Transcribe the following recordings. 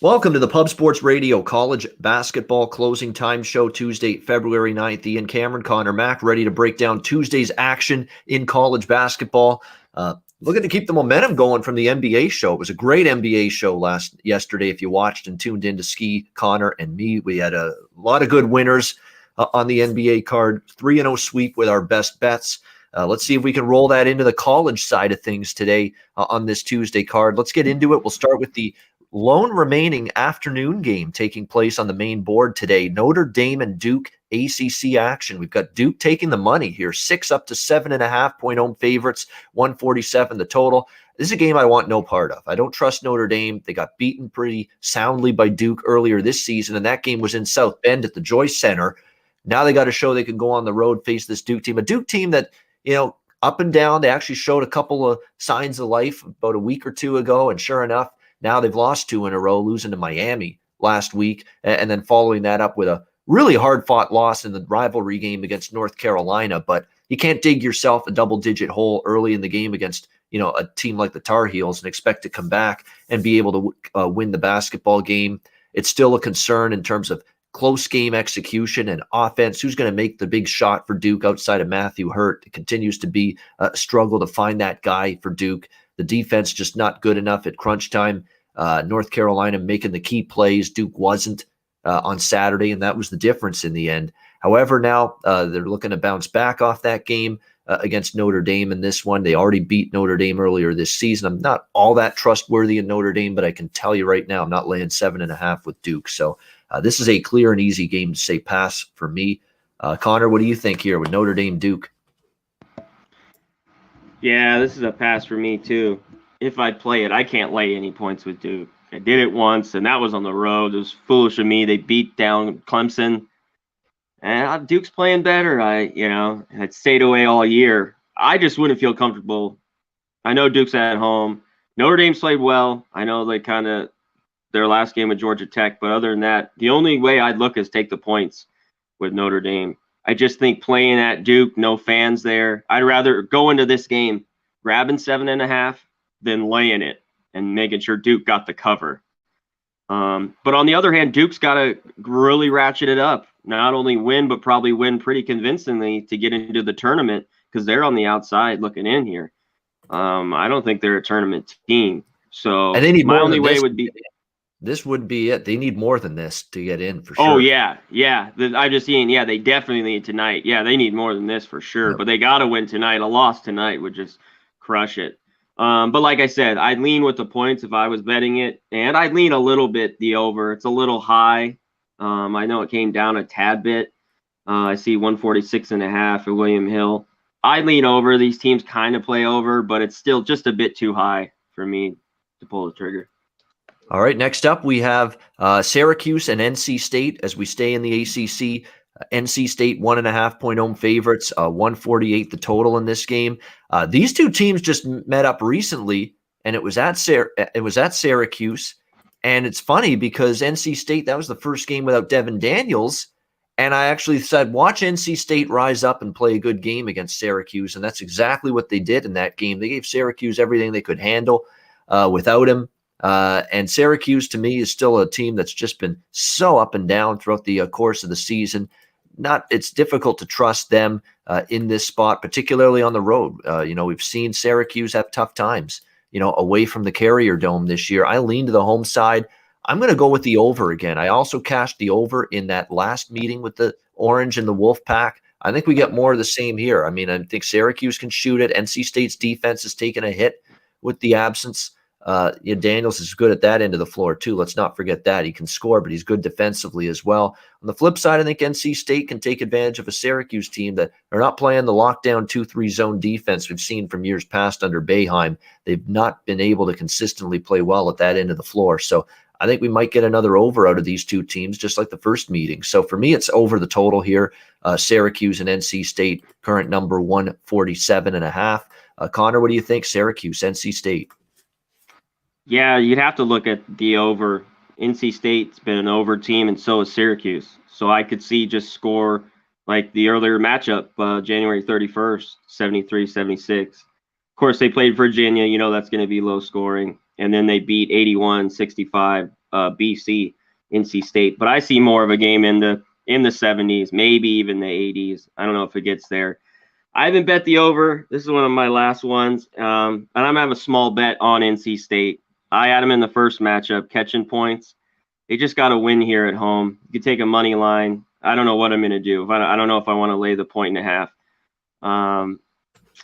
Welcome to the Pub Sports Radio College Basketball Closing Time Show, Tuesday, February 9th. Ian Cameron, Conor Mack, ready to break down Tuesday's action in college basketball. Looking to keep the momentum going from the NBA show. It was a great NBA show yesterday. If you watched and tuned in to Ski, Conor, and me, we had a lot of good winners on the NBA card. 3-0 sweep with our best bets. Let's see if we can roll that into the college side of things today on this Tuesday card. Let's get into it. We'll start with the lone remaining afternoon game taking place on the main board today. Notre Dame and Duke ACC action. We've got Duke taking the money here, 6 up to 7.5 point home favorites, 147 the total. This is a game I want no part of. I don't trust Notre Dame. They got beaten pretty soundly by Duke earlier this season, and that game was in South Bend at the Joyce Center. Now they got to show they can go on the road, face this Duke team. A Duke team that, up and down, they actually showed a couple of signs of life about a week or two ago, and sure enough, now they've lost 2 in a row, losing to Miami last week, and then following that up with a really hard-fought loss in the rivalry game against North Carolina. But you can't dig yourself a double-digit hole early in the game against, a team like the Tar Heels and expect to come back and be able to win the basketball game. It's still a concern in terms of close game execution and offense. Who's going to make the big shot for Duke outside of Matthew Hurt? It continues to be a struggle to find that guy for Duke. The defense just not good enough at crunch time. North Carolina making the key plays. Duke wasn't on Saturday, and that was the difference in the end. However, now they're looking to bounce back off that game against Notre Dame in this one. They already beat Notre Dame earlier this season. I'm not all that trustworthy in Notre Dame, but I can tell you right now I'm not laying 7.5 with Duke. So this is a clear and easy game to say pass for me. Conor, what do you think here with Notre Dame Duke? Yeah, this is a pass for me, too. If I play it, I can't lay any points with Duke. I did it once, and that was on the road. It was foolish of me. They beat down Clemson. And Duke's playing better. I'd stayed away all year. I just wouldn't feel comfortable. I know Duke's at home. Notre Dame's played well. I know they their last game with Georgia Tech, but other than that, the only way I'd look is take the points with Notre Dame. I just think playing at Duke, no fans there. I'd rather go into this game grabbing 7.5 than laying it and making sure Duke got the cover. But on the other hand, Duke's got to really ratchet it up. Not only win, but probably win pretty convincingly to get into the tournament because they're on the outside looking in here. I don't think they're a tournament team. So my only way would be... This would be it. They need more than this to get in for sure. Oh, yeah. I'm just seeing, they definitely need tonight. Yeah, they need more than this for sure. Yep. But they got to win tonight. A loss tonight would just crush it. But like I said, I'd lean with the points if I was betting it. And I'd lean a little bit the over. It's a little high. I know it came down a tad bit. I see 146.5 at William Hill. I'd lean over. These teams kind of play over, but it's still just a bit too high for me to pull the trigger. All right, next up we have Syracuse and NC State as we stay in the ACC. NC State 1.5 point home favorites, 148 the total in this game. These two teams just met up recently, and it was at Syracuse. And it's funny because NC State, that was the first game without Devin Daniels, and I actually said watch NC State rise up and play a good game against Syracuse, and that's exactly what they did in that game. They gave Syracuse everything they could handle without him. And Syracuse, to me, is still a team that's just been so up and down throughout the course of the season. It's difficult to trust them in this spot, particularly on the road. We've seen Syracuse have tough times, away from the Carrier Dome this year. I lean to the home side. I'm going to go with the over again. I also cashed the over in that last meeting with the Orange and the Wolf Pack. I think we get more of the same here. I mean, I think Syracuse can shoot it. NC State's defense has taken a hit with the absence. Daniels is good at that end of the floor too. Let's not forget that. He can score, but he's good defensively as well. On the flip side, I think NC State can take advantage of a Syracuse team that are not playing the lockdown 2-3 zone defense we've seen from years past under Boeheim. They've not been able to consistently play well at that end of the floor. So I think we might get another over out of these two teams, just like the first meeting. So for me, it's over the total here. Syracuse and NC State, current number 147.5. Conor, what do you think? Syracuse, NC State. Yeah, you'd have to look at the over. NC State's been an over team, and so is Syracuse. So I could see just score like the earlier matchup, January 31st, 73-76. Of course, they played Virginia. That's going to be low scoring. and then they beat 81-65 NC State. But I see more of a game in the 70s, maybe even the 80s. I don't know if it gets there. I haven't bet the over. This is one of my last ones. And I'm going to have a small bet on NC State. I had them in the first matchup, catching points. They just got to win here at home. You could take a money line. I don't know what I'm going to do. I don't know if I want to lay the 1.5.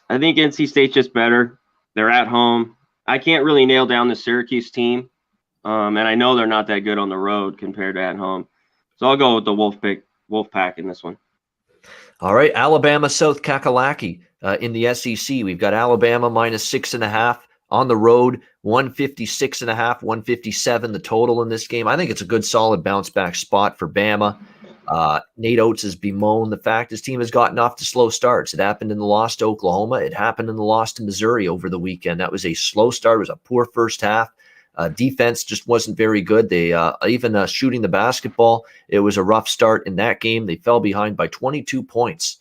I think NC State's just better. They're at home. I can't really nail down the Syracuse team. And I know they're not that good on the road compared to at home. So I'll go with the Wolfpack in this one. All right, Alabama, South Kakalaki in the SEC. We've got Alabama -6.5 on the road, 156.5, 157 the total in this game. I think it's a good, solid bounce back spot for Bama. Nate Oates has bemoaned the fact his team has gotten off to slow starts. It happened in the loss to Oklahoma. It happened in the loss to Missouri over the weekend. That was a slow start. It was a poor first half. Defense just wasn't very good. They even shooting the basketball, it was a rough start in that game. They fell behind by 22 points,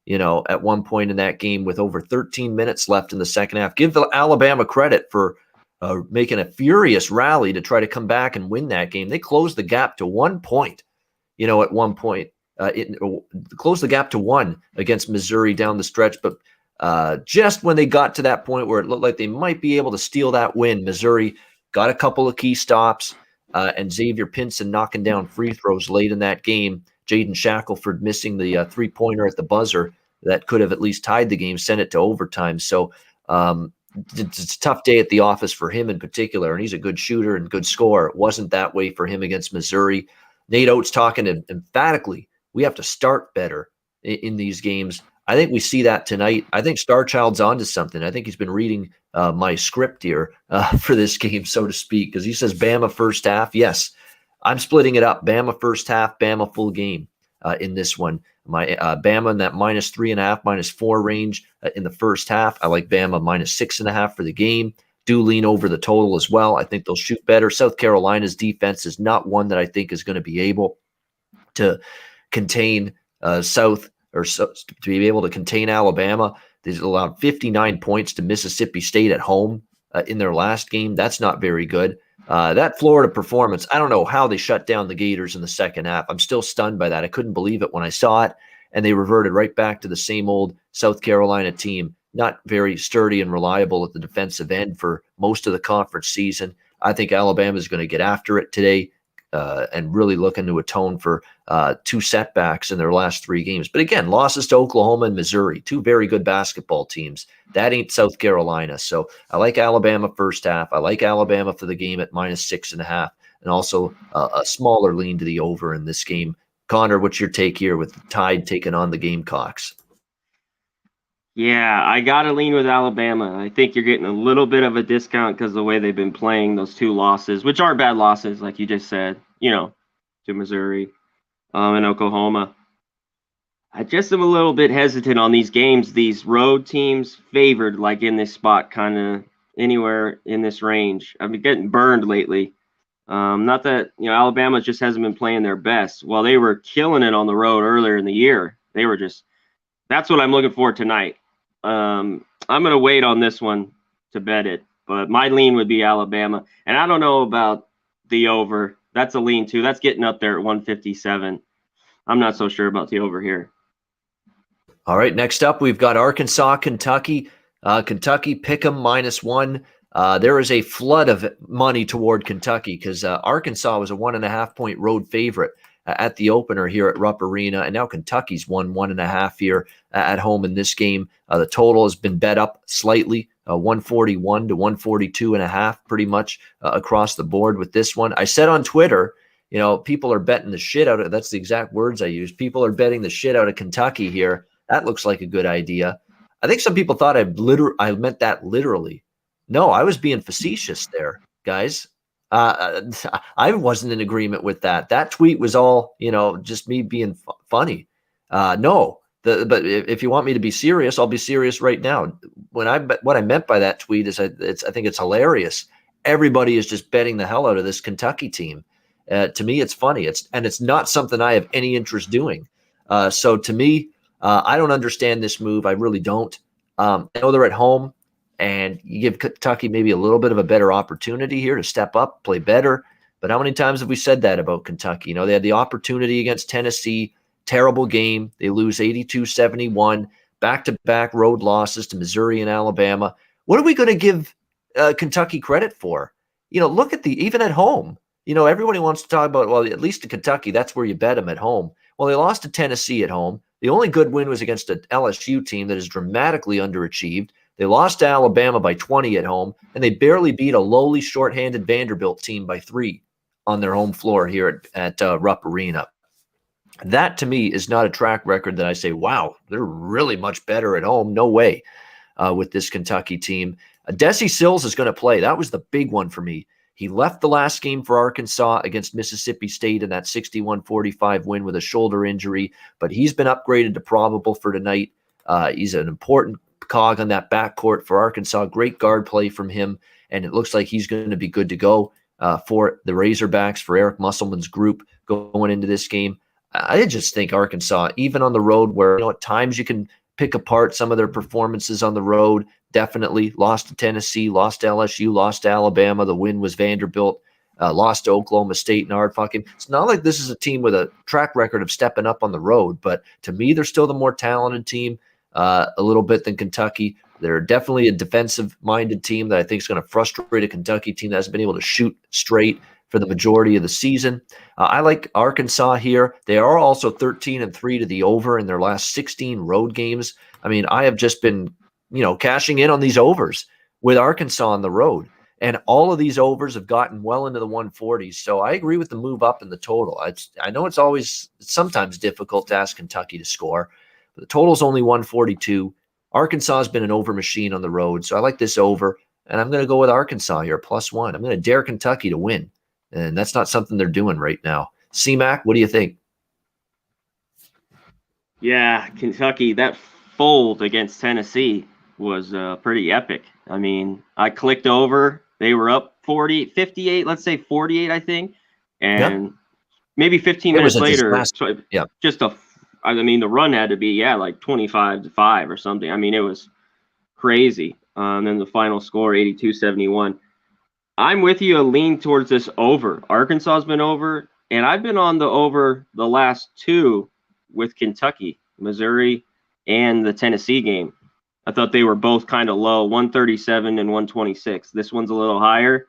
at one point in that game with over 13 minutes left in the second half. Give Alabama credit for making a furious rally to try to come back and win that game. They closed the gap to 1 point, at one point. Closed the gap to 1 against Missouri down the stretch, but just when they got to that point where it looked like they might be able to steal that win, Missouri got a couple of key stops, and Xavier Pinson knocking down free throws late in that game. Jaden Shackelford missing the three-pointer at the buzzer that could have at least tied the game, sent it to overtime. So it's a tough day at the office for him in particular, and he's a good shooter and good scorer. It wasn't that way for him against Missouri. Nate Oates talking emphatically, we have to start better in these games. I think we see that tonight. I think Starchild's onto something. I think he's been reading my script here for this game, so to speak, because he says Bama first half. Yes, I'm splitting it up. Bama first half, Bama full game in this one. My Bama in that -3.5, -4 range in the first half. I like Bama -6.5 for the game. Do lean over the total as well. I think they'll shoot better. South Carolina's defense is not one that I think is going to be able to contain to be able to contain Alabama. They allowed 59 points to Mississippi State at home in their last game. That's not very good. That Florida performance, I don't know how they shut down the Gators in the second half. I'm still stunned by that. I couldn't believe it when I saw it, and they reverted right back to the same old South Carolina team, not very sturdy and reliable at the defensive end for most of the conference season. I think Alabama is going to get after it today and really looking to atone for 2 setbacks in their last 3 games. But again, losses to Oklahoma and Missouri, 2 very good basketball teams. That ain't South Carolina. So I like Alabama first half. I like Alabama for the game at -6.5, and also a smaller lean to the over in this game. Conor, what's your take here with the Tide taking on the Gamecocks? Yeah, I got to lean with Alabama. I think you're getting a little bit of a discount because of the way they've been playing those 2 losses, which are bad losses, like you just said, to Missouri and Oklahoma. I just am a little bit hesitant on these games. These road teams favored, like in this spot, kind of anywhere in this range. I've been getting burned lately. Not that, Alabama just hasn't been playing their best. While they were killing it on the road earlier in the year, they were just – that's what I'm looking for tonight. I'm going to wait on this one to bet it, but my lean would be Alabama. And I don't know about the over. That's a lean too. That's getting up there at 157. I'm not so sure about the over here. All right, next up, we've got Arkansas, Kentucky. Kentucky, pick'em -1. There is a flood of money toward Kentucky because Arkansas was a 1.5-point road favorite at the opener here at Rupp Arena, and now Kentucky's won 1.5 here at home in this game. The total has been bet up slightly, 141 to 142.5, pretty much across the board with this one. I said on Twitter, people are betting the shit out of, that's the exact words I used. People are betting the shit out of Kentucky here. That looks like a good idea. I think some people thought I meant that literally. No, I was being facetious there, guys. I wasn't in agreement with that. That tweet was all, just me being funny. No, but if you want me to be serious, I'll be serious right now. What I meant by that tweet is I think it's hilarious. Everybody is just betting the hell out of this Kentucky team. To me, it's funny. It's not something I have any interest doing. So to me, I don't understand this move. I really don't. I know they're at home. and you give Kentucky maybe a little bit of a better opportunity here to step up, play better. But how many times have we said that about Kentucky? They had the opportunity against Tennessee, terrible game. They lose 82-71, back-to-back road losses to Missouri and Alabama. What are we going to give Kentucky credit for? Look at even at home. Everybody wants to talk about, well, at least in Kentucky, that's where you bet them at home. Well, they lost to Tennessee at home. The only good win was against an LSU team that is dramatically underachieved. They lost to Alabama by 20 at home, and they barely beat a lowly shorthanded Vanderbilt team by 3 on their home floor here at Rupp Arena. That, to me, is not a track record that I say, wow, they're really much better at home. No way with this Kentucky team. Desi Sills is going to play. That was the big one for me. He left the last game for Arkansas against Mississippi State in that 61-45 win with a shoulder injury, but he's been upgraded to probable for tonight. He's an important cog on that backcourt for Arkansas. Great guard play from him, and it looks like he's going to be good to go for the Razorbacks, for Eric Musselman's group going into this game. I just think Arkansas, even on the road where at times you can pick apart some of their performances on the road, definitely lost to Tennessee, lost to LSU, lost to Alabama. The win was Vanderbilt, lost to Oklahoma State in hard fucking. It's not like this is a team with a track record of stepping up on the road, but to me, they're still the more talented team a little bit than Kentucky. They're definitely a defensive-minded team that I think is going to frustrate a Kentucky team that hasn't been able to shoot straight for the majority of the season. I like Arkansas here. They are also 13-3 to the over in their last 16 road games. I mean, I have just been, cashing in on these overs with Arkansas on the road. And all of these overs have gotten well into the 140s. So I agree with the move up in the total. I know it's sometimes difficult to ask Kentucky to score, but the total's only 142. Arkansas has been an over machine on the road. So I like this over, and I'm going to go with Arkansas here, +1. I'm going to dare Kentucky to win. And that's not something they're doing right now. C-Mac, what do you think? Yeah, Kentucky, that fold against Tennessee was pretty epic. I mean, I clicked over. They were up 58, let's say 48, I think. And maybe 15 minutes later, the run had to be, like 25-5 or something. I mean, it was crazy. And then the final score, 82-71. I'm with you, a lean towards this over. Arkansas has been over, and I've been on the over the last 2 with Kentucky, Missouri, and the Tennessee game. I thought they were both kind of low, 137 and 126. This one's a little higher,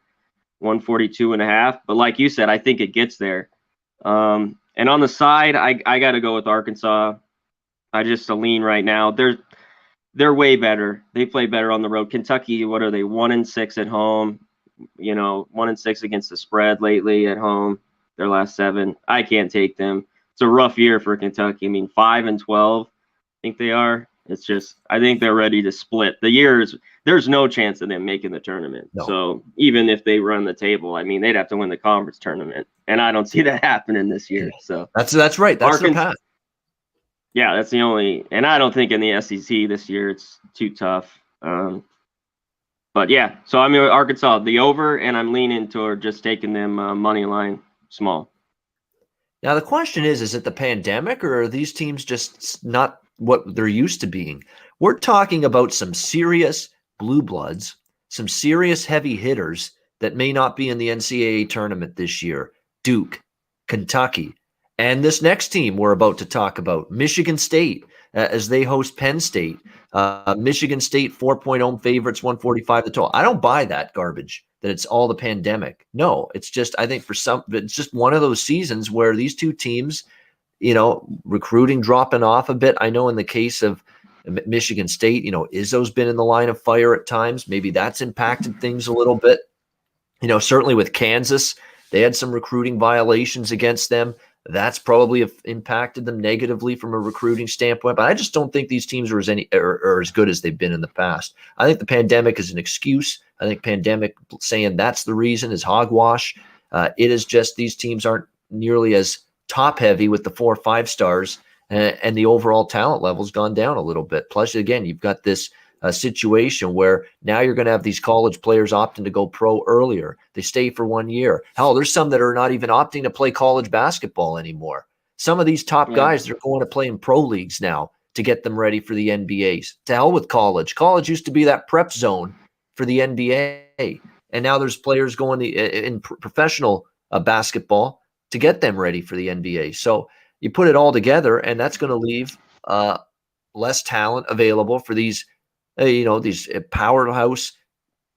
142.5. But like you said, I think it gets there. And on the side, I got to go with Arkansas. I just a lean right now. They're way better. They play better on the road. Kentucky, what are they? 1-6 at home. 1-6 against the spread lately at home. Their last 7. I can't take them. It's a rough year for Kentucky. I mean, 5-12. I think they are. It's just, I think they're ready to split. There's no chance of them making the tournament. No. So even if they run the table, I mean, they'd have to win the conference tournament, and I don't see that happening this year. So that's right. That's their path. Yeah, that's the only, and I don't think in the SEC this year it's too tough. But yeah, so I'm with Arkansas, the over, and I'm leaning toward just taking them money line small. Now the question is it the pandemic, or are these teams just not what they're used to being? We're talking about some serious blue bloods, some serious heavy hitters that may not be in the NCAA tournament this year. Duke, Kentucky, and this next team we're about to talk about, Michigan State, as they host Penn State. Michigan State 4-point home favorites, 145 the total. I don't buy that garbage that it's all the pandemic. No, it's just, I think for some, it's just one of those seasons where these two teams, recruiting dropping off a bit. I know in the case of Michigan State, Izzo's been in the line of fire at times. Maybe that's impacted things a little bit. Certainly with Kansas, they had some recruiting violations against them. That's probably impacted them negatively from a recruiting standpoint. But I just don't think these teams are as good as they've been in the past. I think the pandemic is an excuse. I think pandemic saying that's the reason is hogwash. It is just these teams aren't nearly as top heavy with the 4 or 5 stars, and the overall talent level's gone down a little bit. Plus, again, you've got this situation where now you're going to have these college players opting to go pro earlier. They stay for 1 year. Hell, there's some that are not even opting to play college basketball anymore. Some of these top guys, they're going to play in pro leagues now to get them ready for the NBA. To hell with college. College used to be that prep zone for the NBA. And now there's players going in professional basketball to get them ready for the NBA. So you put it all together, and that's going to leave less talent available for these, these powerhouse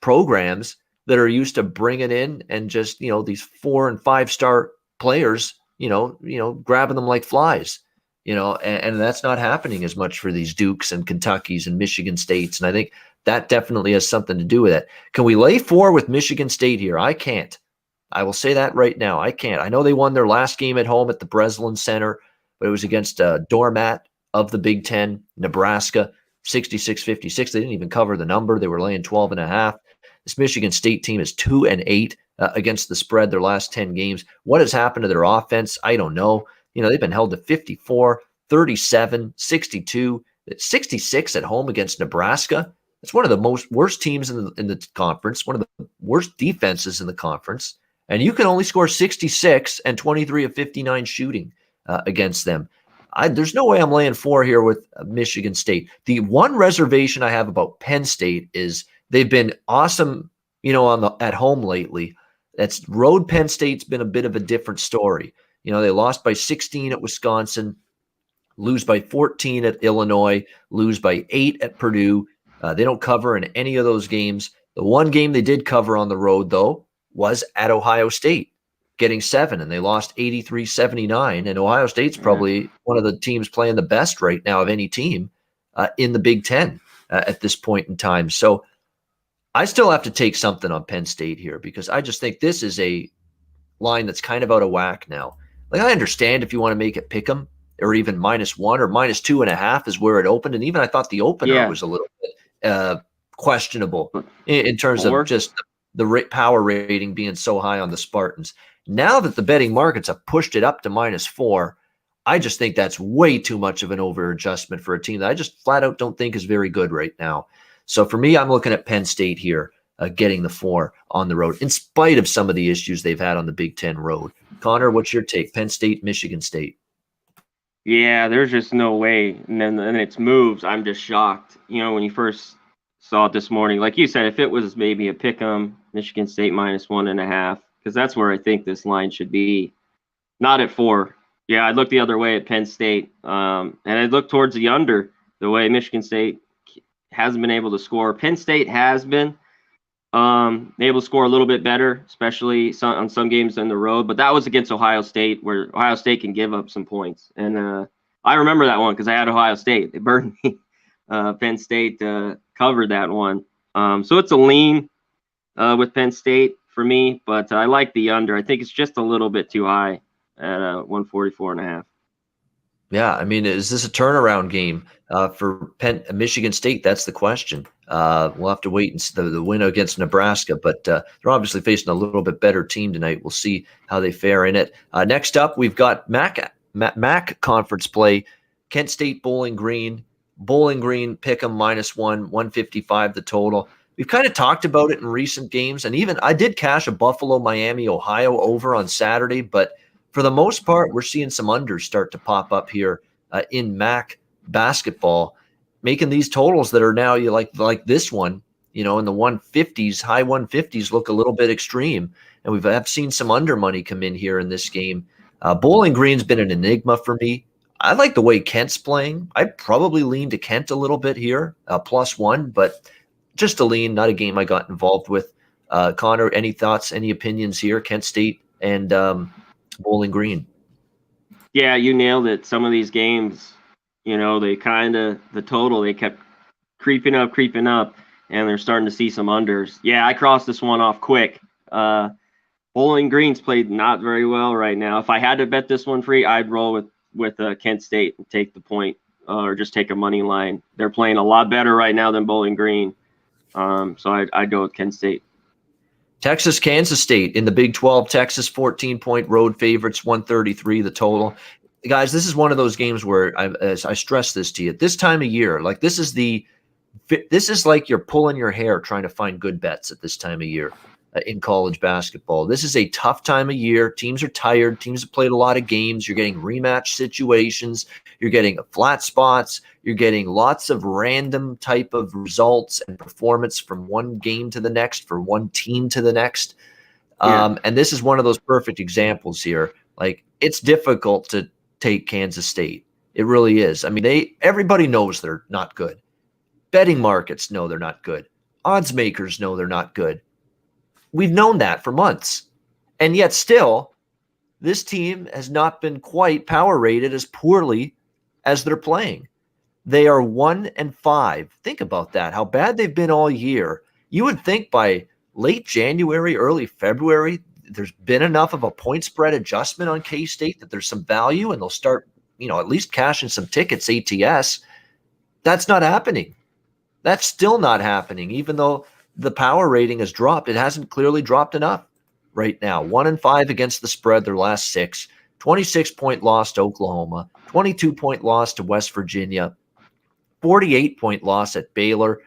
programs that are used to bringing in and just, these 4 and 5 star players, grabbing them like flies, and that's not happening as much for these Dukes and Kentuckys and Michigan States. And I think that definitely has something to do with it. Can we lay 4 with Michigan State here? I can't. I will say that right now. I can't. I know they won their last game at home at the Breslin Center, but it was against a doormat of the Big Ten, Nebraska, 66-56. They didn't even cover the number. They were laying 12.5. This Michigan State team is 2-8 against the spread their last 10 games. What has happened to their offense? I don't know. They've been held to 54, 37, 62, 66 at home against Nebraska. It's one of the worst teams in the conference, one of the worst defenses in the conference. And you can only score 66 and 23 of 59 shooting against them. There's no way I'm laying 4 here with Michigan State. The one reservation I have about Penn State is they've been awesome, at home lately. That's road Penn State's been a bit of a different story. They lost by 16 at Wisconsin, lose by 14 at Illinois, lose by 8 at Purdue. They don't cover in any of those games. The one game they did cover on the road, though, was at Ohio State, getting 7, and they lost 83-79. And Ohio State's probably one of the teams playing the best right now of any team in the Big Ten at this point in time. So I still have to take something on Penn State here because I just think this is a line that's kind of out of whack now. Like, I understand if you want to make it pick 'em or even -1 or -2.5 is where it opened. And even I thought the opener was a little bit questionable in terms of just the power rating being so high on the Spartans. Now that the betting markets have pushed it up to -4, I just think that's way too much of an over adjustment for a team that I just flat out don't think is very good right now. So for me, I'm looking at Penn State here, getting the 4 on the road, in spite of some of the issues they've had on the Big Ten road. Conor, what's your take? Penn State, Michigan State. Yeah, there's just no way. And then it's moves. I'm just shocked. When you first saw it this morning, like you said, if it was maybe a pick 'em, Michigan State -1.5, because that's where I think this line should be, not at 4. Yeah, I'd look the other way at Penn State, and I'd look towards the under. The way Michigan State hasn't been able to score, Penn State has been able to score a little bit better, especially on some games on the road. But that was against Ohio State, where Ohio State can give up some points. And I remember that one because I had Ohio State. They burned me. Penn State covered that one. So it's a lean with Penn State for me, but I like the under. I think it's just a little bit too high at 144.5. Yeah, I mean, is this a turnaround game for Michigan State? That's the question. We'll have to wait and see the win against Nebraska, but they're obviously facing a little bit better team tonight. We'll see how they fare in it. Next up, we've got MAC conference play. Kent State, Bowling Green. Bowling Green, pick 'em -1, 155 the total. We've kind of talked about it in recent games, and even I did cash a Buffalo, Miami, Ohio over on Saturday, but for the most part, we're seeing some unders start to pop up here in MAC basketball, making these totals that are now like this one, in the 150s, high 150s look a little bit extreme. And have seen some under money come in here in this game. Bowling Green's been an enigma for me. I like the way Kent's playing. I'd probably lean to Kent a little bit here, +1, but just a lean, not a game I got involved with. Conor, any thoughts, any opinions here? Kent State and Bowling Green. Yeah, you nailed it. Some of these games, they the total, they kept creeping up, and they're starting to see some unders. Yeah, I crossed this one off quick. Bowling Green's played not very well right now. If I had to bet this one free, I'd roll with Kent State and take the point, or just take a money line. They're playing a lot better right now than Bowling Green. So I'd go with Kent State. Texas, Kansas State in the Big 12. Texas 14-point road favorites, 133 the total. Guys, this is one of those games where I stress this to you. This time of year, like this is like you're pulling your hair trying to find good bets at this time of year. in college basketball. This is a tough time of year. Teams are tired. Teams have played a lot of games. You're getting rematch situations. You're getting flat spots. You're getting lots of random type of results and performance from one game to the next, for one team to the next. And this is one of those perfect examples here. Like, it's difficult to take Kansas State. It really is. I mean, everybody knows they're not good. Betting markets know they're not good. Odds makers know they're not good. We've known that for months. And yet still, this team has not been quite power rated as poorly as they're playing. They are 1-5. Think about that, how bad they've been all year. You would think by late January, early February, there's been enough of a point spread adjustment on K-State that there's some value and they'll start, at least cashing some tickets ATS. That's not happening. That's still not happening, even though the power rating has dropped. It hasn't clearly dropped enough right now. 1-5 against the spread their last 6. 26-point loss to Oklahoma. 22-point loss to West Virginia. 48-point loss at Baylor.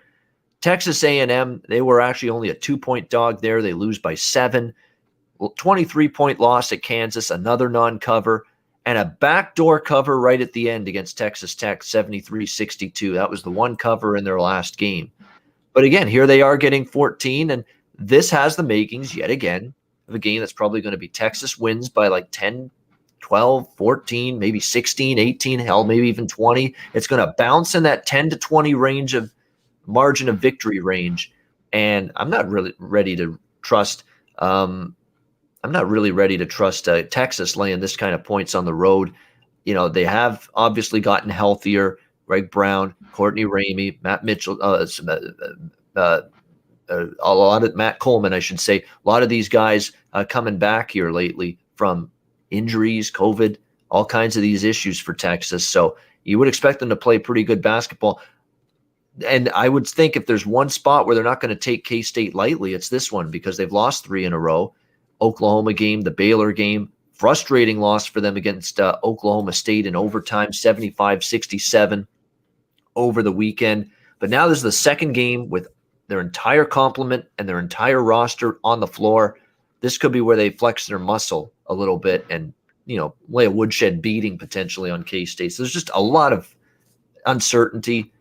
Texas A&M, they were actually only a 2-point dog there. They lose by 7. 23-point loss at Kansas, another non-cover. And a backdoor cover right at the end against Texas Tech, 73-62. That was the one cover in their last game. But again, here they are getting 14, and this has the makings, yet again, of a game that's probably going to be Texas wins by like 10, 12, 14, maybe 16, 18, hell, maybe even 20. It's going to bounce in that 10 to 20 range of margin of victory range, and I'm not really ready to trust Texas laying this kind of points on the road. They have obviously gotten healthier. Greg Brown, Courtney Ramey, Matt Mitchell, a lot of Matt Coleman, I should say. A lot of these guys coming back here lately from injuries, COVID, all kinds of these issues for Texas. So you would expect them to play pretty good basketball. And I would think if there's one spot where they're not going to take K-State lightly, it's this one, because they've lost 3 in a row. Oklahoma game, the Baylor game, frustrating loss for them against Oklahoma State in overtime, 75-67 over the weekend. But now this is the second game with their entire complement and their entire roster on the floor. This could be where they flex their muscle a little bit and, lay a woodshed beating potentially on K-State. So there's just a lot of uncertainty.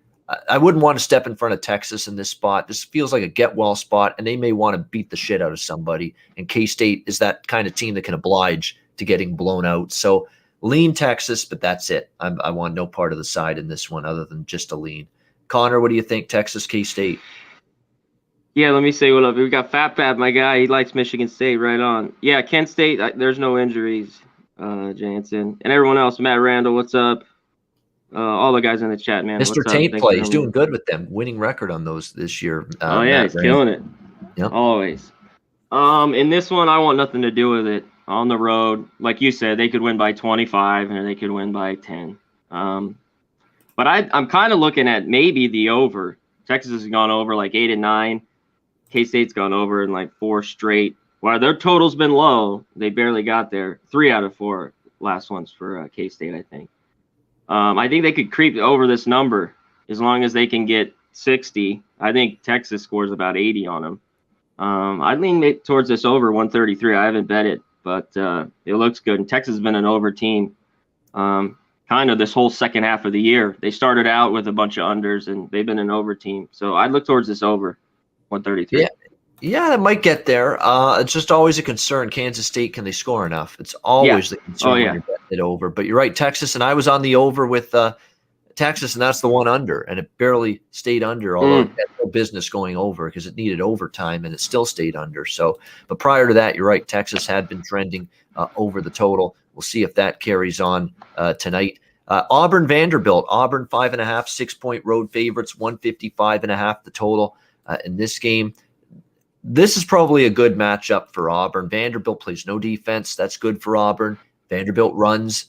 I wouldn't want to step in front of Texas in this spot. This feels like a get-well spot, and they may want to beat the shit out of somebody. And K-State is that kind of team that can oblige to getting blown out. So lean Texas, but that's it. I want no part of the side in this one other than just a lean. Conor, what do you think, Texas, K-State? Yeah, let me say what up. We got Fat Fat, my guy. He likes Michigan State right on. Yeah, Kent State, there's no injuries, Jansen. And everyone else, Matt Randall, what's up? All the guys in the chat, man. Mr. Taint play. He's doing good with them. Winning record on those this year. He's killing it. Yep. Always. In this one, I want nothing to do with it. On the road, like you said, they could win by 25 and they could win by 10. But I'm kind of looking at maybe the over. Texas has gone over like 8 and 9. K-State's gone over in like 4 straight. While their total's been low, they barely got there. 3 out of 4 last ones for K-State, I think. I think they could creep over this number as long as they can get 60. I think Texas scores about 80 on them. I'd lean towards this over 133. I haven't bet it, but it looks good. And Texas has been an over team kind of this whole second half of the year. They started out with a bunch of unders, and they've been an over team. So I'd look towards this over 133. Yeah, that might get there. It's just always a concern. Kansas State, can they score enough? It's always the concern when you're betting it over. But you're right, Texas, and I was on the over with Texas, and that's the one under, and it barely stayed under, although it had no business going over because it needed overtime, and it still stayed under. So, but prior to that, you're right, Texas had been trending over the total. We'll see if that carries on tonight. Auburn Vanderbilt. Auburn 5.5, 6-point road favorites, 155.5 the total in this game. This is probably a good matchup for Auburn. Vanderbilt plays no defense. That's good for Auburn. Vanderbilt runs.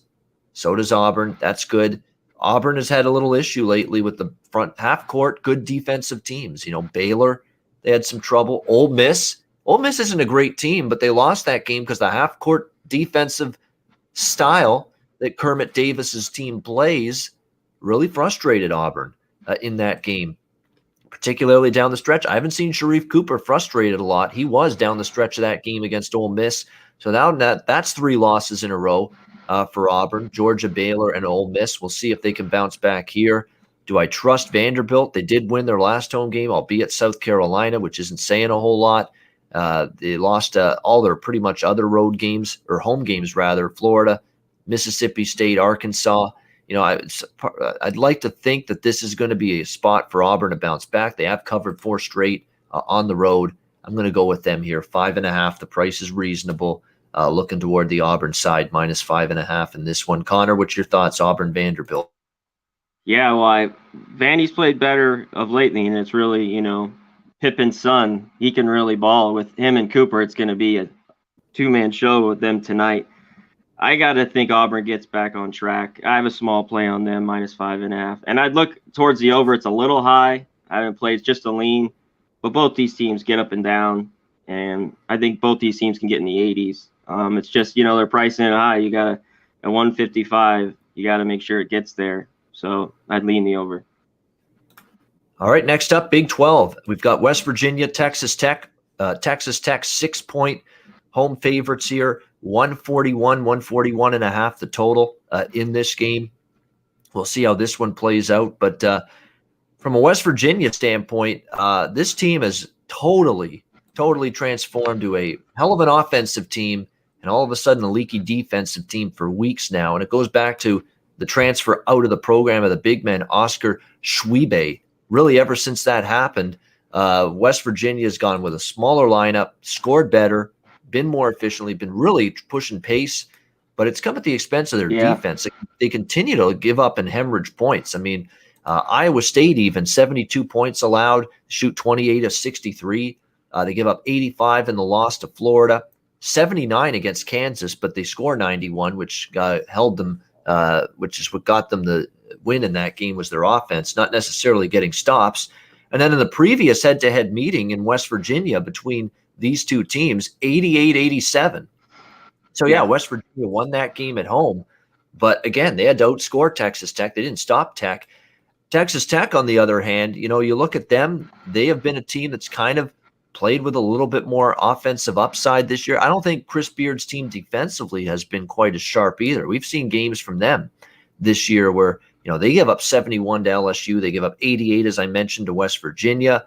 So does Auburn. That's good. Auburn has had a little issue lately with the front half court, good defensive teams. Baylor, they had some trouble. Ole Miss isn't a great team, but they lost that game because the half court defensive style that Kermit Davis's team plays really frustrated Auburn in that game. particularly down the stretch. I haven't seen Sharif Cooper frustrated a lot. He was down the stretch of that game against Ole Miss. So now that's 3 losses in a row for Auburn, Georgia, Baylor, and Ole Miss. We'll see if they can bounce back here. Do I trust Vanderbilt? They did win their last home game, albeit South Carolina, which isn't saying a whole lot. They lost all their pretty much other road games, or home games rather, Florida, Mississippi State, Arkansas. I'd like to think that this is going to be a spot for Auburn to bounce back. They have covered 4 straight on the road. I'm going to go with them here, 5.5. The price is reasonable. Looking toward the Auburn side, -5.5 in this one. Connor, what's your thoughts? Auburn, Vanderbilt. Yeah, well, Vandy's played better of lately, and it's really, Pippin's son. He can really ball with him and Cooper. It's going to be a 2-man show with them tonight. I got to think Auburn gets back on track. I have a small play on them, -5.5. And I'd look towards the over. It's a little high. I haven't played, just a lean. But both these teams get up and down, and I think both these teams can get in the 80s. It's just, they're pricing it high. You got a 155. You got to make sure it gets there. So I'd lean the over. All right, next up, Big 12. We've got West Virginia, Texas Tech. Texas Tech 6-point home favorites here, 141.5 the total in this game. We'll see how this one plays out. But from a West Virginia standpoint, this team has totally transformed to a hell of an offensive team and all of a sudden a leaky defensive team for weeks now. And it goes back to the transfer out of the program of the big man, Oscar Schwebe. Really, ever since that happened, West Virginia has gone with a smaller lineup, scored better, been more efficiently, been really pushing pace, but it's come at the expense of their defense. They continue to give up and hemorrhage points. I mean, Iowa State even 72 points allowed, shoot 28 of 63. They give up 85 in the loss to Florida, 79 against Kansas, but they score 91, which held them, which is what got them the win in that game, was their offense, not necessarily getting stops. And then in the previous head-to-head meeting in West Virginia between these two teams, 88-87. So, West Virginia won that game at home. But, again, they had to outscore Texas Tech. They didn't stop Tech. Texas Tech, on the other hand, you look at them, they have been a team that's kind of played with a little bit more offensive upside this year. I don't think Chris Beard's team defensively has been quite as sharp either. We've seen games from them this year where, they give up 71 to LSU. They give up 88, as I mentioned, to West Virginia.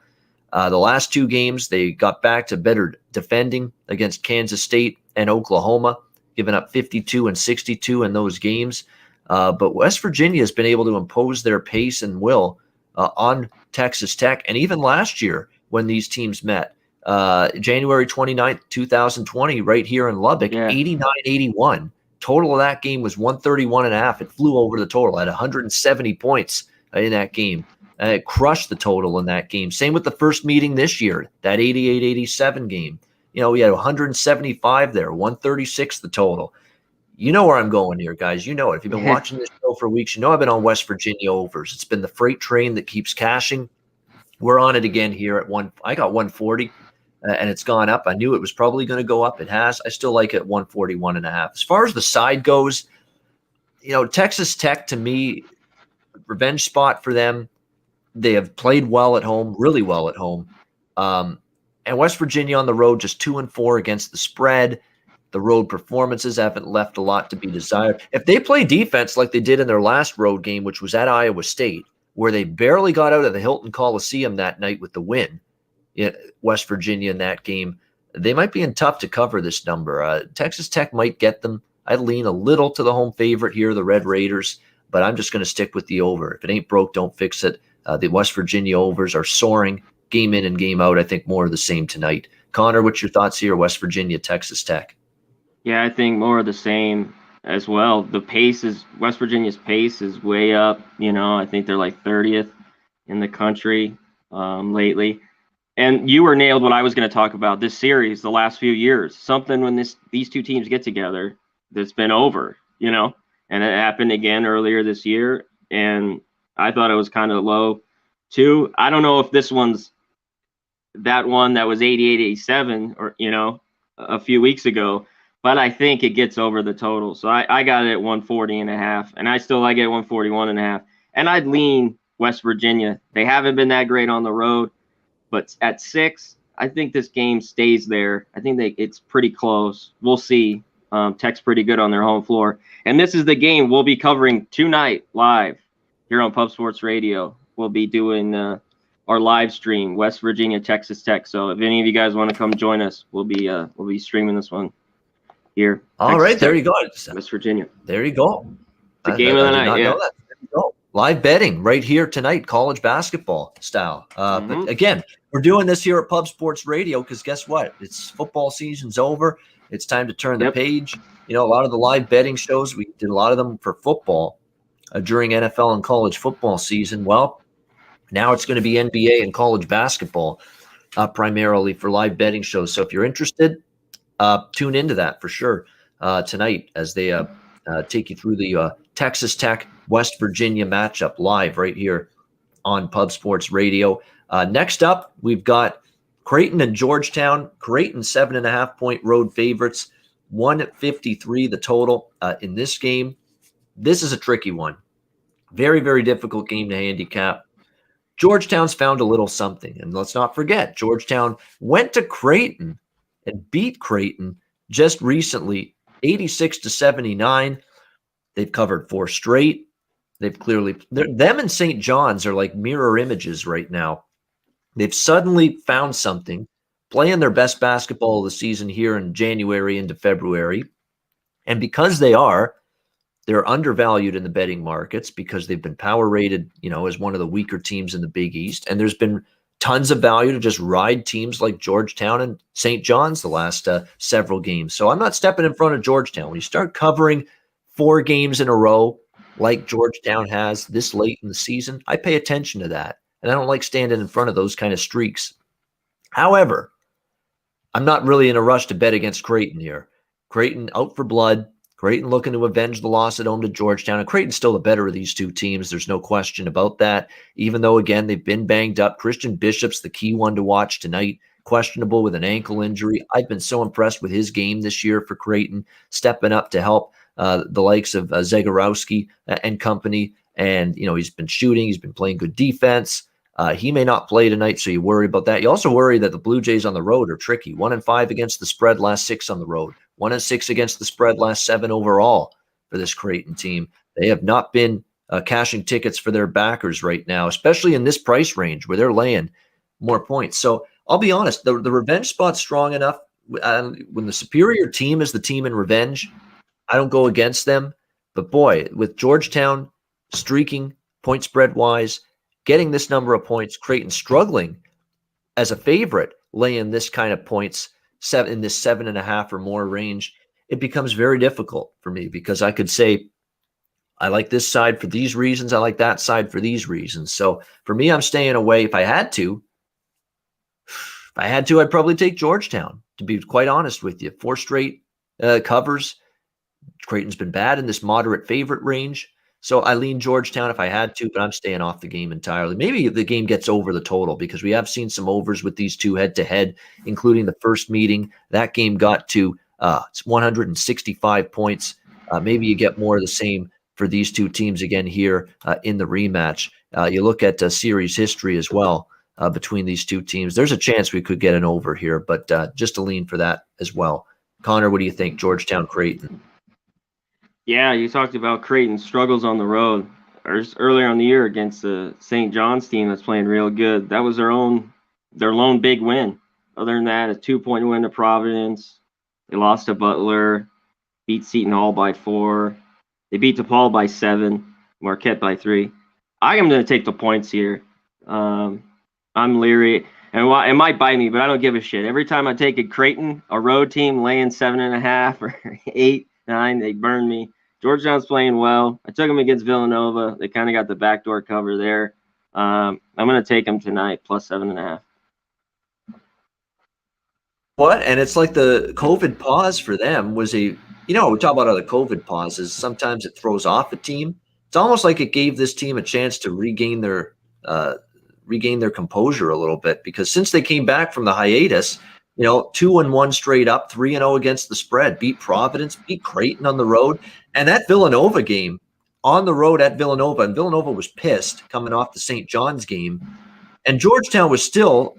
The last 2 games, they got back to better defending against Kansas State and Oklahoma, giving up 52 and 62 in those games. But West Virginia has been able to impose their pace and will on Texas Tech. And even last year when these teams met, January 29th, 2020, right here in Lubbock, 89-81. Total of that game was 131.5. It flew over the total at 170 points in that game. It crushed the total in that game. Same with the first meeting this year, that 88-87 game. We had 175 there, 136 the total. You know where I'm going here, guys. You know it. If you've been watching this show for weeks, I've been on West Virginia overs. It's been the freight train that keeps cashing. We're on it again here at I got 140. And it's gone up. I knew it was probably going to go up. It has. I still like it at 141.5. As far as the side goes, Texas Tech, to me, revenge spot for them. They have played well at home, really well at home. And West Virginia on the road, just 2-4 against the spread. The road performances haven't left a lot to be desired. If they play defense like they did in their last road game, which was at Iowa State, where they barely got out of the Hilton Coliseum that night with the win, West Virginia in that game, they might be in tough to cover this number. Texas Tech might get them. I'd lean a little to the home favorite here, the Red Raiders, but I'm just going to stick with the over. If it ain't broke, don't fix it. The West Virginia overs are soaring game in and game out. I think more of the same tonight. Connor, what's your thoughts here, West Virginia, Texas Tech? Yeah, I think more of the same as well. West Virginia's pace is way up. I think they're like 30th in the country lately. And you were nailed what I was going to talk about this series the last few years. Something when these two teams get together that's been over, and it happened again earlier this year. And I thought it was kind of low too. I don't know if this one's that one that was 88-87 or, a few weeks ago, but I think it gets over the total. So I got it at 140.5, and I still like it at 141.5. And I'd lean West Virginia. They haven't been that great on the road, but at 6, I think this game stays there. I think it's pretty close. We'll see. Tech's pretty good on their home floor. And this is the game we'll be covering tonight live here on Pub Sports Radio. We'll be doing our live stream, West Virginia, Texas Tech. So if any of you guys want to come join us, we'll be streaming this one here. All Texas right, Tech, there you go. West Virginia. There you go. The game of the night. Yeah. There you go. Live betting right here tonight, college basketball style. But again, we're doing this here at Pub Sports Radio because guess what? It's football season's over. It's time to turn the page. You know, a lot of the live betting shows, we did a lot of them for football during NFL and college football season. Well, now it's going to be NBA and college basketball primarily for live betting shows. So if you're interested, tune into that for sure tonight as they take you through the Texas Tech West Virginia matchup live right here on Pub Sports Radio. Next up, we've got Creighton and Georgetown. Creighton 7.5-point road favorites, 153 the total in this game. This is a tricky one. Very, very difficult game to handicap. Georgetown's found a little something, and let's not forget, Georgetown went to Creighton and beat Creighton just recently, 86-79. They've covered 4 straight. They've them and St. John's are like mirror images right now. They've suddenly found something, playing their best basketball of the season here in January into February. And because they're undervalued in the betting markets because they've been power rated, as one of the weaker teams in the Big East. And there's been tons of value to just ride teams like Georgetown and St. John's the last several games. So I'm not stepping in front of Georgetown. When you start covering 4 games in a row like Georgetown has this late in the season, I pay attention to that. And I don't like standing in front of those kind of streaks. However, I'm not really in a rush to bet against Creighton here. Creighton out for blood. Creighton looking to avenge the loss at home to Georgetown. And Creighton's still the better of these two teams. There's no question about that. Even though, again, they've been banged up. Christian Bishop's the key one to watch tonight. Questionable with an ankle injury. I've been so impressed with his game this year for Creighton, stepping up to help the likes of Zagorowski and company. And, he's been shooting. He's been playing good defense. He may not play tonight, so you worry about that. You also worry that the Blue Jays on the road are tricky. 1-5 against the spread, last 6 on the road. 1-6 against the spread, last 7 overall for this Creighton team. They have not been cashing tickets for their backers right now, especially in this price range where they're laying more points. So I'll be honest, the revenge spot's strong enough. When the superior team is the team in revenge, I don't go against them. But boy, with Georgetown streaking point spread wise, getting this number of points, Creighton struggling as a favorite, laying this kind of points in this 7.5 or more range, it becomes very difficult for me because I could say, I like this side for these reasons. I like that side for these reasons. So for me, I'm staying away. If I had to, I'd probably take Georgetown, to be quite honest with you. 4 straight covers. Creighton's been bad in this moderate favorite range. So I lean Georgetown if I had to, but I'm staying off the game entirely. Maybe the game gets over the total because we have seen some overs with these two head-to-head, including the first meeting. That game got to 165 points. Maybe you get more of the same for these two teams again here in the rematch. You look at series history as well between these two teams. There's a chance we could get an over here, but just a lean for that as well. Conor, what do you think? Georgetown, Creighton? Yeah, you talked about Creighton's struggles on the road. Earlier in the year against the St. John's team that's playing real good. That was their lone big win. Other than that, a 2-point win to Providence. They lost to Butler, beat Seton Hall by 4. They beat DePaul by 7, Marquette by 3. I am going to take the points here. I'm leery. And it might bite me, but I don't give a shit. Every time I take a Creighton, a road team laying 7.5 or 8, 9, they burn me. Georgetown's playing well. I took them against Villanova. They kind of got the backdoor cover there. I'm going to take them tonight, plus 7.5. What? And it's like the COVID pause for them was we talk about other COVID pauses. Sometimes it throws off a team. It's almost like it gave this team a chance to regain their composure a little bit, because since they came back from the hiatus, 2-1 straight up, 3-0 against the spread, beat Providence, beat Creighton on the road. And that Villanova game, on the road at Villanova, and Villanova was pissed coming off the St. John's game. And Georgetown was still,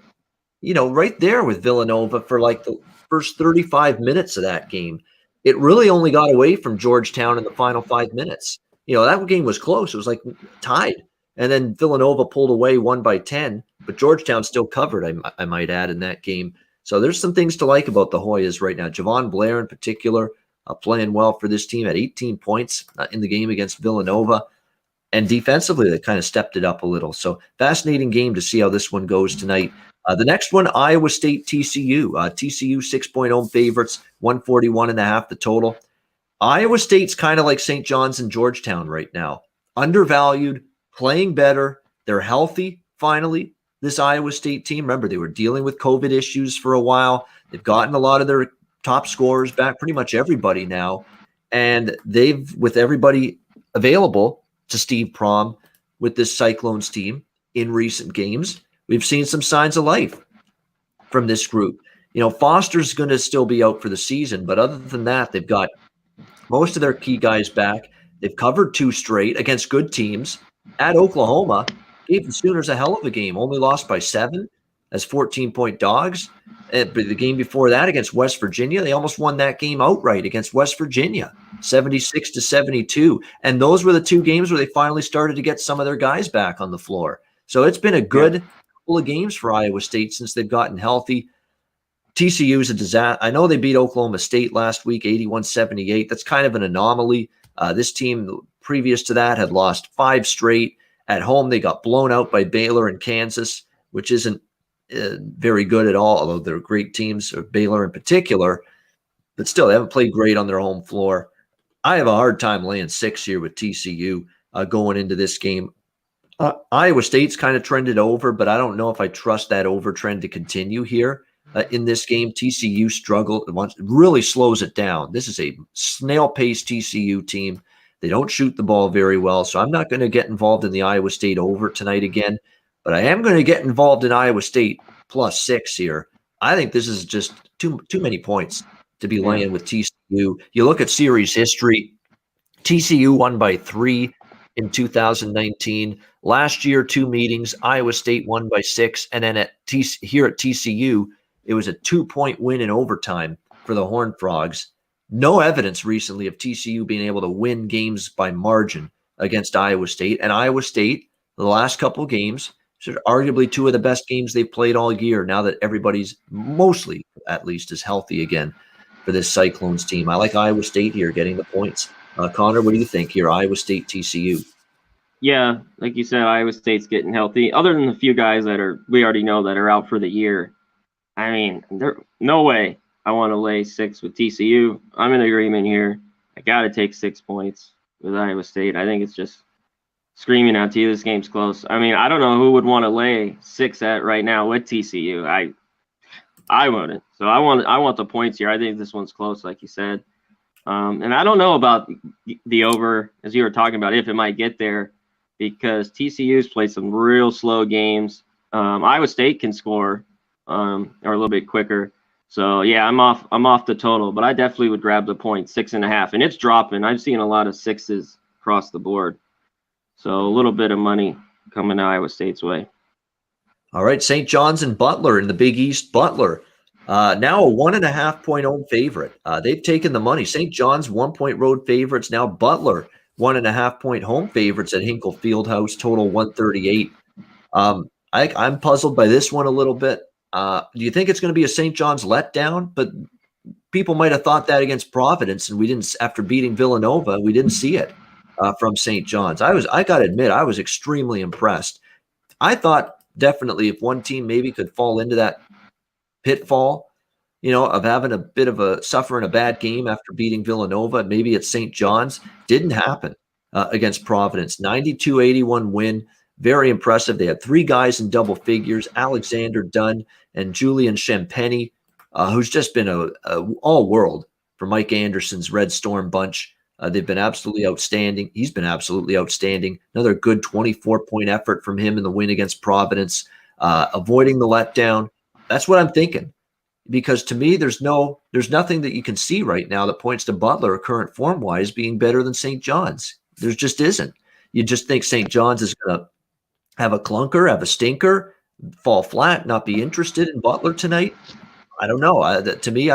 right there with Villanova for like the first 35 minutes of that game. It really only got away from Georgetown in the final 5 minutes. That game was close. It was like tied. And then Villanova pulled away, won by 10, but Georgetown still covered, I might add, in that game. So there's some things to like about the Hoyas right now. Javon Blair in particular playing well for this team at 18 points in the game against Villanova. And defensively, they kind of stepped it up a little. So fascinating game to see how this one goes tonight. The next one, Iowa State TCU. TCU 6-point home favorites, 141.5 the total. Iowa State's kind of like St. John's and Georgetown right now. Undervalued, playing better. They're healthy, finally, this Iowa State team. Remember, they were dealing with COVID issues for a while. They've gotten a lot of their top scorers back, pretty much everybody now. And they've, with everybody available to Steve Prohm with this Cyclones team in recent games, we've seen some signs of life from this group. Foster's going to still be out for the season, but other than that, they've got most of their key guys back. They've covered 2 straight against good teams. At Oklahoma, gave the Sooners a hell of a game, only lost by 7 as 14-point dogs. But the game before that against West Virginia, they almost won that game outright against West Virginia, 76-72. And those were the 2 games where they finally started to get some of their guys back on the floor. So it's been a good couple of games for Iowa State since they've gotten healthy. TCU is a disaster. I know they beat Oklahoma State last week, 81-78. That's kind of an anomaly. This team previous to that had lost 5 straight. At home, they got blown out by Baylor and Kansas, which isn't very good at all, although they're great teams, Baylor in particular. But still, they haven't played great on their home floor. I have a hard time laying 6 here with TCU going into this game. Iowa State's kind of trended over, but I don't know if I trust that over trend to continue here in this game. TCU struggled. Really slows it down. This is a snail-paced TCU team. They don't shoot the ball very well, so I'm not going to get involved in the Iowa State over tonight again, but I am going to get involved in Iowa State +6 here. I think this is just too many points to be laying with TCU. You look at series history, TCU won by 3 in 2019. Last year, 2 meetings, Iowa State won by 6, and then here at TCU, it was a 2-point win in overtime for the Horned Frogs. No evidence recently of TCU being able to win games by margin against Iowa State. And Iowa State, the last couple of games, arguably 2 of the best games they've played all year now that everybody's mostly, at least, is healthy again for this Cyclones team. I like Iowa State here getting the points. Conor, what do you think here? Iowa State, TCU. Yeah, like you said, Iowa State's getting healthy. Other than the few guys we already know that are out for the year, I mean, no way I want to lay 6 with TCU. I'm in agreement here. I got to take 6 points with Iowa State. I think it's just screaming out to you this game's close. I mean, I don't know who would want to lay 6 at right now with TCU. I wouldn't. So I want the points here. I think this one's close, like you said. And I don't know about the over, as you were talking about, if it might get there, because TCU's played some real slow games. Iowa State can score or a little bit quicker. So yeah, I'm off the total, but I definitely would grab the point, 6.5, and it's dropping. I've seen a lot of 6s across the board. So a little bit of money coming Iowa State's way. All right, St. John's and Butler in the Big East. Butler, now a 1.5-point home favorite. They've taken the money. St. John's 1-point road favorites. Now Butler 1.5-point home favorites at Hinkle Fieldhouse. Total 138. I'm puzzled by this one a little bit. Do you think it's going to be a St. John's letdown? But people might have thought that against Providence, and we didn't. After beating Villanova, we didn't see it from St. John's. I got to admit, I was extremely impressed. I thought definitely if one team maybe could fall into that pitfall, of having a bit of suffering a bad game after beating Villanova, maybe it's St. John's. Didn't happen against Providence. 92-81 win. Very impressive. They had 3 guys in double figures, Alexander Dunn and Julian Champagny, who's just been a all-world for Mike Anderson's Red Storm bunch. They've been absolutely outstanding. He's been absolutely outstanding. Another good 24-point effort from him in the win against Providence, avoiding the letdown. That's what I'm thinking, because to me, there's nothing that you can see right now that points to Butler current form-wise being better than St. John's. There just isn't. You just think St. John's is going to have a clunker, have a stinker, fall flat, not be interested in Butler tonight. I don't know. To me,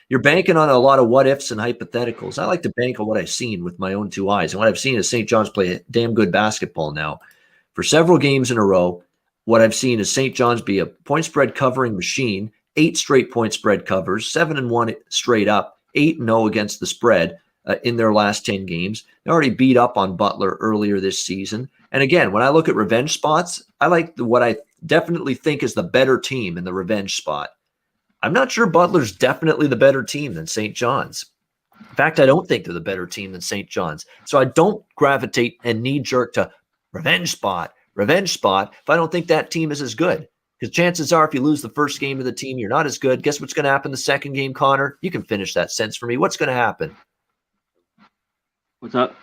you're banking on a lot of what ifs and hypotheticals. I like to bank on what I've seen with my own two eyes. And what I've seen is St. John's play damn good basketball now for several games in a row. What I've seen is St. John's be a point spread covering machine, 8 straight point spread covers, 7-1 straight up, 8-0 against the spread in their last 10 games. They already beat up on Butler earlier this season. And again, when I look at revenge spots, I like what I definitely think is the better team in the revenge spot. I'm not sure Butler's definitely the better team than St. John's. In fact, I don't think they're the better team than St. John's. So I don't gravitate and knee-jerk to revenge spot if I don't think that team is as good. Because chances are if you lose the first game of the team, you're not as good. Guess what's going to happen the second game, Connor? You can finish that sentence for me. What's going to happen? What's up?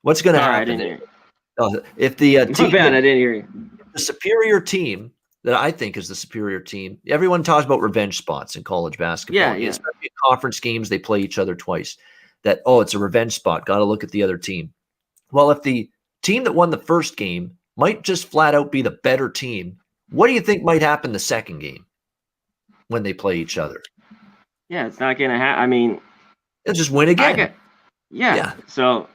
What's going to happen? I didn't hear you. If the team, bad, I didn't hear you. The superior team that I think is the superior team. Everyone talks about revenge spots in college basketball. Yeah. Especially in conference games, they play each other twice. That, it's a revenge spot. Got to look at the other team. Well, if the team that won the first game might just flat out be the better team, what do you think might happen the second game when they play each other? Yeah, it's not going to happen. I mean, they'll just win again. So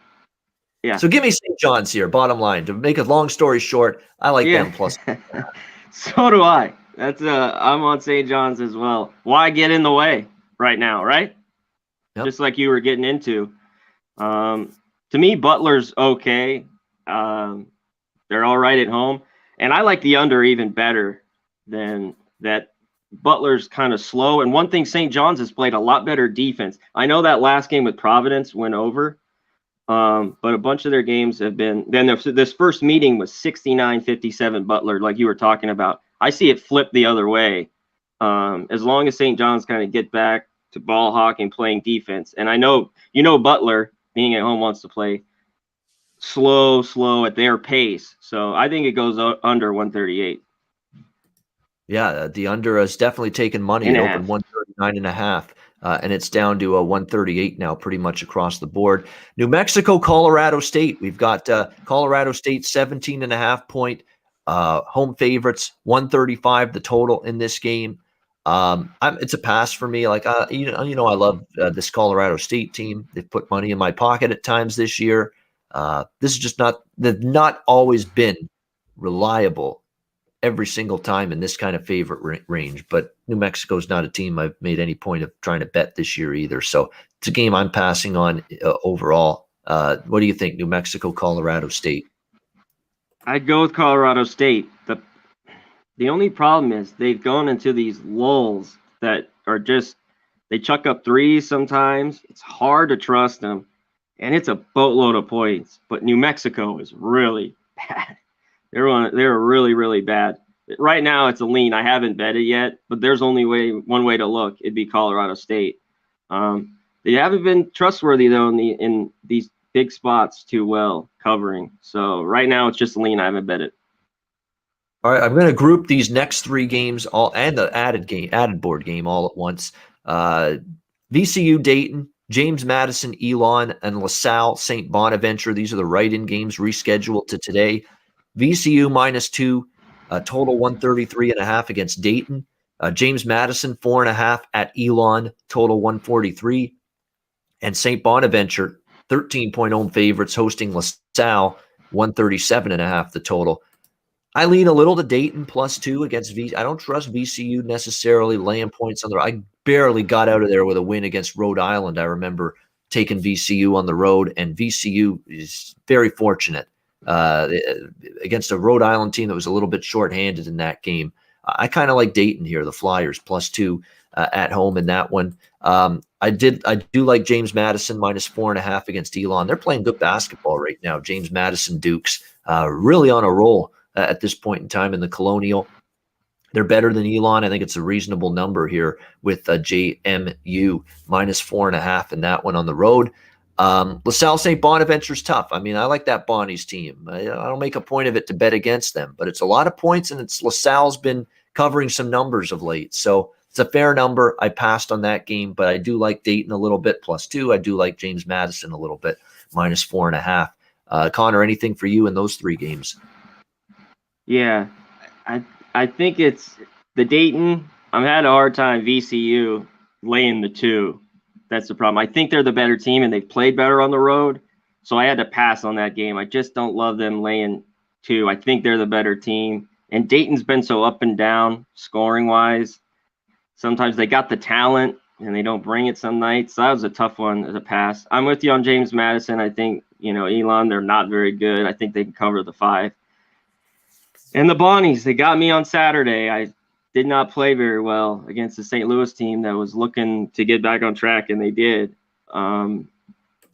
give me St. John's here, bottom line. To make a long story short, I like them plus. So do I. That's I'm on St. John's as well. Why get in the way right now, right? Yep. Just like you were getting into. To me, Butler's okay. They're all right at home. And I like the under even better than that. Butler's kind of slow. And one thing, St. John's has played a lot better defense. I know that last game with Providence went over. But a bunch of their games have been – then this first meeting was 69-57 Butler, like you were talking about. I see it flip the other way. As long as St. John's kind of get back to ball hawking, playing defense. And I know Butler, being at home, wants to play slow at their pace. So I think it goes under 138. Yeah, the under has definitely taken money. It opened 139.5. And it's down to a 138 now pretty much across the board. New Mexico, Colorado State. We've got Colorado State 17.5 point home favorites, 135 the total in this game. It's a pass for me. Like, I love this Colorado State team. They've put money in my pocket at times this year. This is just they've not always been reliable every single time in this kind of favorite range. But New Mexico is not a team I've made any point of trying to bet this year either. So it's a game I'm passing on overall. What do you think, New Mexico, Colorado State? I'd go with Colorado State. The only problem is they've gone into these lulls that are just – they chuck up threes sometimes. It's hard to trust them, and it's a boatload of points. But New Mexico is really bad. They're really, really bad. Right now, it's a lean. I haven't bet it yet, but there's only one way to look. It'd be Colorado State. They haven't been trustworthy, though, in these big spots too well covering. So right now, it's just a lean. I haven't bet it. All right, I'm going to group these next three games all and the added board game all at once. VCU, Dayton, James Madison, Elon, and LaSalle, St. Bonaventure. These are the write-in games rescheduled to today. VCU -2, total 133.5 against Dayton. James Madison 4.5 at Elon, total 143. And St. Bonaventure, 13-point home favorites hosting LaSalle, 137.5 the total. I lean a little to Dayton +2 against VCU. I don't trust VCU necessarily laying points on the road. I barely got out of there with a win against Rhode Island. I remember taking VCU on the road, and VCU is very fortunate against a Rhode Island team that was a little bit shorthanded in that game. I kind of like Dayton here, the Flyers +2 at home in that one. I do like James Madison -4.5 against Elon. They're playing good basketball right now. James Madison Dukes really on a roll at this point in time in the Colonial. They're better than Elon. I think it's a reasonable number here with JMU -4.5 in that one on the road. LaSalle St. Bonaventure's tough. I mean, I like that Bonnie's team. I don't make a point of it to bet against them, but it's a lot of points, and LaSalle's been covering some numbers of late. So it's a fair number. I passed on that game, but I do like Dayton a little bit +2. I do like James Madison a little bit -4.5. Connor, anything for you in those 3 games? Yeah, I think it's the Dayton. I'm had a hard time VCU laying the 2. That's the problem. I think they're the better team and they've played better on the road. So I had to pass on that game. I just don't love them laying 2. I think they're the better team. And Dayton's been so up and down scoring wise. Sometimes they got the talent and they don't bring it some nights. So that was a tough one as a pass. I'm with you on James Madison. I think, Elon, they're not very good. I think they can cover the 5. And the Bonnies, they got me on Saturday. I did not play very well against the St. Louis team that was looking to get back on track, and they did. All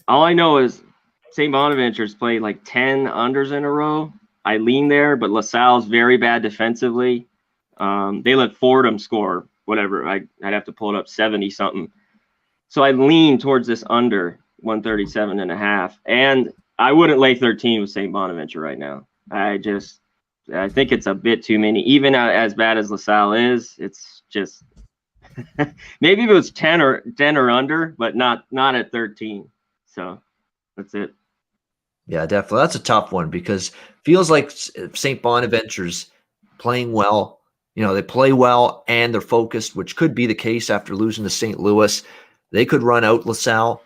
I know is St. Bonaventure's played like 10 unders in a row. I lean there, but LaSalle's very bad defensively. They let Fordham score, whatever. I'd have to pull it up, 70-something. So I lean towards this under 137.5. And I wouldn't lay 13 with St. Bonaventure right now. I think it's a bit too many. Even as bad as LaSalle is, it's just maybe if it was 10 or under, but not at 13. So that's it. Yeah, definitely. That's a tough one because feels like St. Bonaventure's playing well. They play well and they're focused, which could be the case after losing to St. Louis. They could run out LaSalle,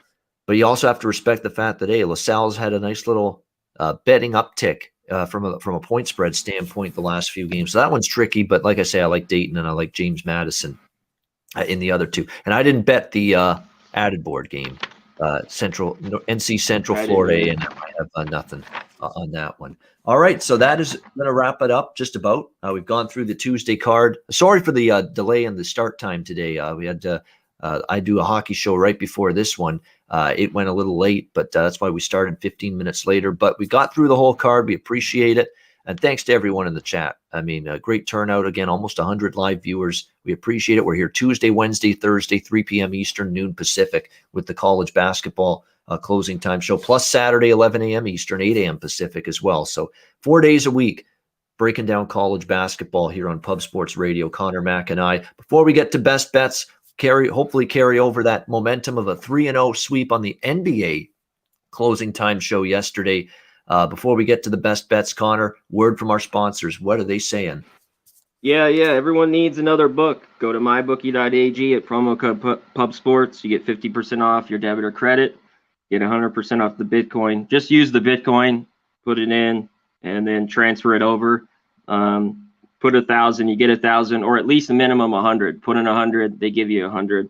but you also have to respect the fact that, hey, LaSalle's had a nice little betting uptick from a point spread standpoint the last few games. So that one's tricky, but like I say, I like Dayton and I like James Madison in the other 2. And I didn't bet the added board game, NC Central, Florida, and I have nothing on that one. All right, so that is going to wrap it up just about. We've gone through the Tuesday card. Sorry for the delay in the start time today. We had I do a hockey show right before this one. It went a little late, but that's why we started 15 minutes later. But we got through the whole card. We appreciate it. And thanks to everyone in the chat. I mean, a great turnout. Again, almost 100 live viewers. We appreciate it. We're here Tuesday, Wednesday, Thursday, 3 p.m. Eastern, noon Pacific with the college basketball closing time show, plus Saturday, 11 a.m. Eastern, 8 a.m. Pacific as well. So 4 days a week breaking down college basketball here on Pub Sports Radio. Connor, Mack, and I. Before we get to best bets, hopefully carry over that momentum of a 3-0 sweep on the NBA closing time show yesterday. Before we get to the best bets, Connor, word from our sponsors. What are they saying? Yeah. Everyone needs another book. Go to mybookie.ag at promo code PubSports. You get 50% off your debit or credit. Get 100% off the Bitcoin. Just use the Bitcoin, put it in, and then transfer it over. Put 1,000, you get 1,000, or at least a minimum 100. Put in 100, they give you 100.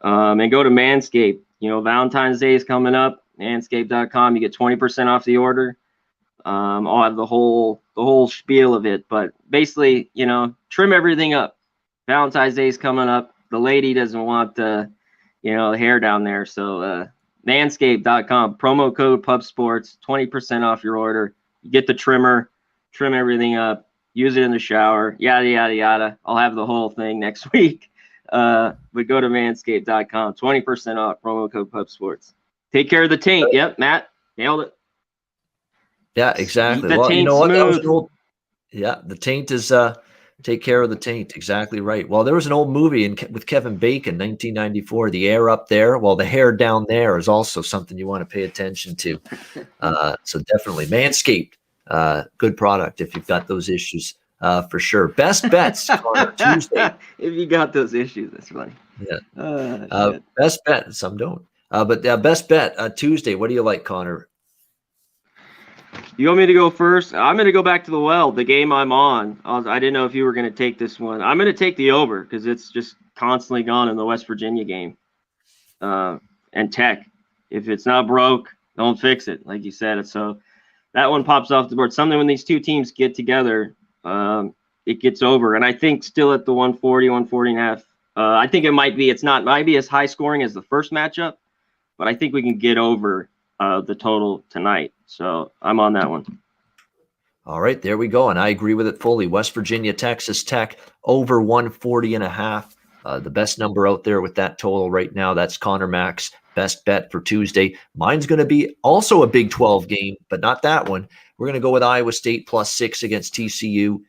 And go to Manscaped. Valentine's Day is coming up. Manscaped.com. You get 20% off the order. I'll have the whole spiel of it, but basically, trim everything up. Valentine's Day is coming up. The lady doesn't want the hair down there, so Manscaped.com. Promo code PubSports. 20% off your order. You get the trimmer. Trim everything up. Use it in the shower, yada, yada, yada. I'll have the whole thing next week. But go to manscaped.com. 20% off, promo code PubSports. Take care of the taint. Yep, Matt, nailed it. Yeah, exactly. The Well, you taint's know what? That was smooth. an old, the taint is take care of the taint. Exactly right. Well, there was an old movie with Kevin Bacon, 1994, The Air Up There. Well, the hair down there is also something you want to pay attention to. So definitely Manscaped. Good product if you've got those issues for sure. Best bets on Tuesday. If you got those issues, that's funny. Yeah. Best bet. Some don't. But best bet Tuesday. What do you like, Connor? You want me to go first? I'm going to go back to the well, the game I'm on. I didn't know if you were going to take this one. I'm going to take the over because it's just constantly gone in the West Virginia game. And Tech. If it's not broke, don't fix it, like you said. So that one pops off the board. Something when these two teams get together, it gets over. And I think still at the 140, 140.5. I think it might be as high scoring as the first matchup, but I think we can get over the total tonight. So I'm on that one. All right, there we go. And I agree with it fully. West Virginia, Texas Tech over 140.5. The best number out there with that total right now. That's Connor Mack's best bet for Tuesday. Mine's going to be also a Big 12 game, but not that one. We're going to go with Iowa State +6 against TCU.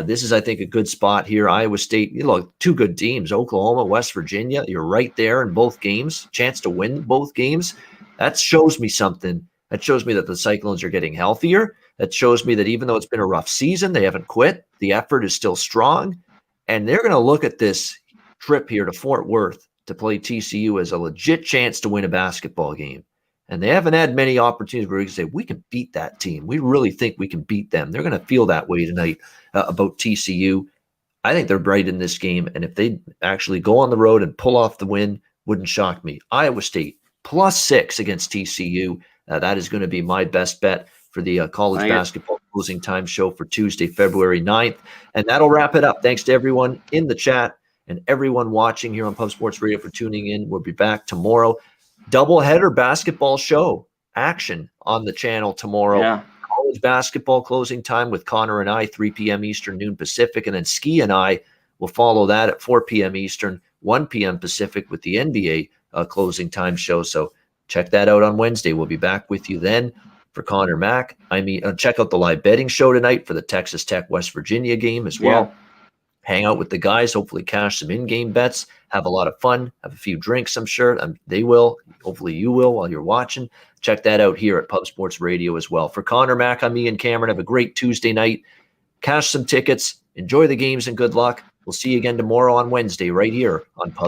This is, I think, a good spot here. Iowa State, two good teams, Oklahoma, West Virginia. You're right there in both games. Chance to win both games. That shows me something That shows me that the Cyclones are getting healthier. That shows me that even though it's been a rough season, they haven't quit. The effort is still strong. And they're going to look at this trip here to Fort Worth to play TCU as a legit chance to win a basketball game. And they haven't had many opportunities where we can say, we can beat that team. We really think we can beat them. They're going to feel that way tonight about TCU. I think they're bright in this game. And if they actually go on the road and pull off the win, wouldn't shock me. Iowa State +6 against TCU. That is going to be my best bet for the college basketball closing time show for Tuesday, February 9th. And that'll wrap it up. Thanks to everyone in the chat and everyone watching here on Pub Sports Radio for tuning in. We'll be back tomorrow. Doubleheader basketball show action on the channel tomorrow. Yeah. College basketball closing time with Conor and I, 3 p.m. Eastern, noon Pacific. And then Ski and I will follow that at 4 p.m. Eastern, 1 p.m. Pacific with the NBA closing time show. So check that out on Wednesday. We'll be back with you then. For Conor Mack, check out the live betting show tonight for the Texas Tech West Virginia game as well. Yeah. Hang out with the guys, hopefully cash some in-game bets, have a lot of fun, have a few drinks, I'm sure. They will. Hopefully you will while you're watching. Check that out here at Pub Sports Radio as well. For Conor Mack, I'm Ian Cameron. Have a great Tuesday night. Cash some tickets. Enjoy the games and good luck. We'll see you again tomorrow on Wednesday right here on Pub